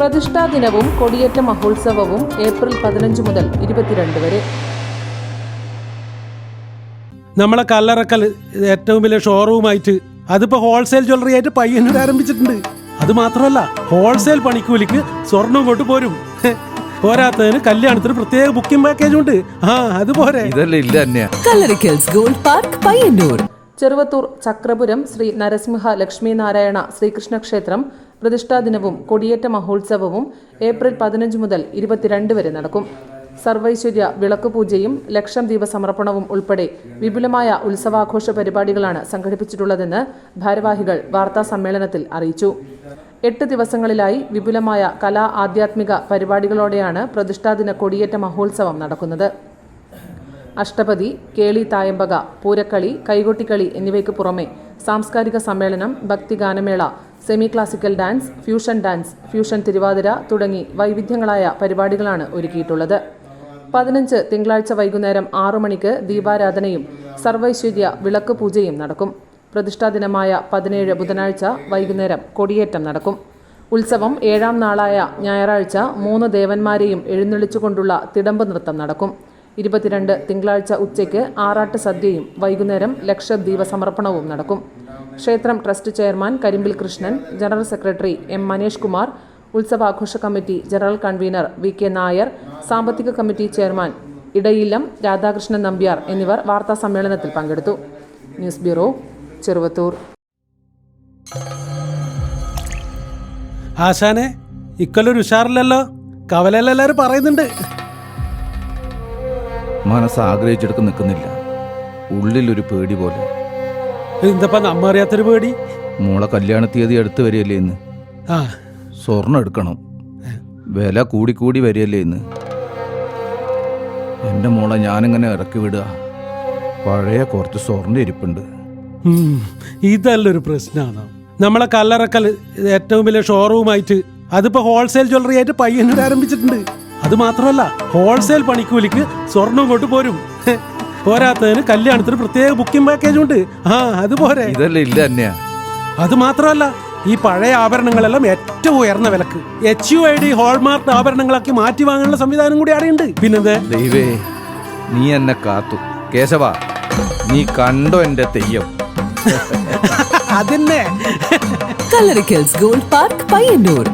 പ്രതിഷ്ഠാ ദിനവും കൊടിയേറ്റ മഹോത്സവവും ഏപ്രിൽ 15 മുതൽ 22 വരെ. നമ്മളെ കല്ലറക്കൽ ഏറ്റവും വലിയ ഷോറൂമായിട്ട് അതിപ്പോ ഹോൾസെയിൽ ജ്വല്ലറി ആയിട്ട് പയ്യന്നൂർ ആരംഭിച്ചിട്ടുണ്ട്. അത് മാത്രമല്ല, ഹോൾസെയിൽ പണിക്കൂലിക്ക് സ്വർണം കൊണ്ട് പോരും. പോരാത്തതിന് കല്യാണത്തിന് പ്രത്യേക ബുക്കിംഗ് പാക്കേജ് ഉണ്ട്. അതുപോലെ ചെറുവത്തൂർ ചക്രപുരം ശ്രീ നരസിംഹ ലക്ഷ്മി നാരായണ ശ്രീകൃഷ്ണ ക്ഷേത്രം പ്രതിഷ്ഠാ ദിനവും കൊടിയേറ്റ മഹോത്സവവും ഏപ്രിൽ 15 മുതൽ 22 വരെ നടക്കും. സർവൈശ്വര്യ വിളക്കുപൂജയും ലക്ഷം ദീപ സമർപ്പണവും ഉൾപ്പെടെ വിപുലമായ ഉത്സവാഘോഷ പരിപാടികളാണ് സംഘടിപ്പിച്ചിട്ടുള്ളതെന്ന് ഭാരവാഹികൾ വാർത്താ സമ്മേളനത്തിൽ അറിയിച്ചു. 8 ദിവസങ്ങളിലായി വിപുലമായ കലാ ആധ്യാത്മിക പരിപാടികളോടെയാണ് പ്രതിഷ്ഠാദിന കൊടിയേറ്റ മഹോത്സവം നടക്കുന്നത്. അഷ്ടപതി, കേളി തായമ്പക, പൂരക്കളി, കൈകൊട്ടിക്കളി എന്നിവയ്ക്ക് പുറമെ സാംസ്കാരിക സമ്മേളനം, ഭക്തിഗാനമേള, semi classical dance, fusion Thiruvathira തുടങ്ങി വൈവിധ്യങ്ങളായ പരിപാടികളാണ് ഒരുക്കിയിട്ടുള്ളത്. 15 തിങ്കളാഴ്ച വൈകുന്നേരം 6 മണിക്ക് ദീപാരാധനയും സർവൈശ്വര്യ വിളക്ക് പൂജയും നടക്കും. പ്രതിഷ്ഠാ ദിനമായ 17 ബുധനാഴ്ച വൈകുന്നേരം കൊടിയേറ്റം നടക്കും. ഉത്സവം 7ാം നാളായ ഞായറാഴ്ച 3 ദേവന്മാരെയും എഴുന്നള്ളിച്ചുകൊണ്ടുള്ള തിടമ്പ് നൃത്തം നടക്കും. 22 തിങ്കളാഴ്ച ഉച്ചയ്ക്ക് ആറാട്ട് സദ്യയും വൈകുന്നേരം ലക്ഷദ്വീപ സമർപ്പണവും നടക്കും. ക്ഷേത്രം trust chairman Karimbil Krishnan, general secretary M Manesh Kumar, ഉത്സവാഘോഷ committee general convener V K Nair, സാമ്പത്തിക കമ്മിറ്റി ചെയർമാൻ ഇടയില്ലം രാധാകൃഷ്ണൻ നമ്പ്യാർ എന്നിവർ വാർത്താ സമ്മേളനത്തിൽ പങ്കെടുത്തു. News bureau, Cheruvathur. ആശാനെ, ഇക്കൊല്ലൊരു ഉഷാറില്ലല്ലോ. കവലെല്ലാരും പറയുന്നുണ്ട്. മനസ്സ് ആഗ്രഹിച്ചെടുത്ത് നിൽക്കുന്നില്ല. ഉള്ളിലൊരു പേടി പോലെ. എന്തപ്പാ നമ്മ അറിയാത്തൊരു പേടി? മോളെ കല്യാണ തീയതി അടുത്ത് വരികയല്ലേ ഇന്ന്. സ്വർണം എടുക്കണം. വില കൂടിക്കൂടി വരികയല്ലേ ഇന്ന്. എൻ്റെ മോളെ ഞാനിങ്ങനെ ഇറക്കി വിടുക. പഴയ കുറച്ച് സ്വർണ്ണം ഇരിപ്പുണ്ട്. ഇതല്ലൊരു പ്രശ്നമാണ്. നമ്മളെ കല്ലറക്കൽ ഏറ്റവും വലിയ ഷോറൂമായിട്ട് അതിപ്പോ ഹോൾസെയിൽ ജ്വല്ലറി ആയിട്ട് പയ്യന്നൂർ ആരംഭിച്ചിട്ടുണ്ട്. അത് മാത്രമല്ല, ഹോൾസെയിൽ പണിക്കൂലിക്ക് സ്വർണം കൊണ്ട് പോരും. പോരാത്തതിന് കല്യാണത്തിന് പ്രത്യേക ബുക്കിംഗ് പാക്കേജ് ഉണ്ട്. അതുപോലെ അത് മാത്രമല്ല, ഈ പഴയ ആഭരണങ്ങളെല്ലാം ഏറ്റവും ഉയർന്ന വിലക്ക് HUID ഹോൾമാർക്ക് ആഭരണങ്ങളാക്കി മാറ്റി വാങ്ങാനുള്ള സംവിധാനം കൂടി അറിയുണ്ട്. പിന്നെന്താ ദൈവേ, നീ എന്നെ കാത്തു. കേശവ, നീ കണ്ടോ എന്റെ തെയ്യം? അതന്നെ. Kallarickals gold park, Payyanur.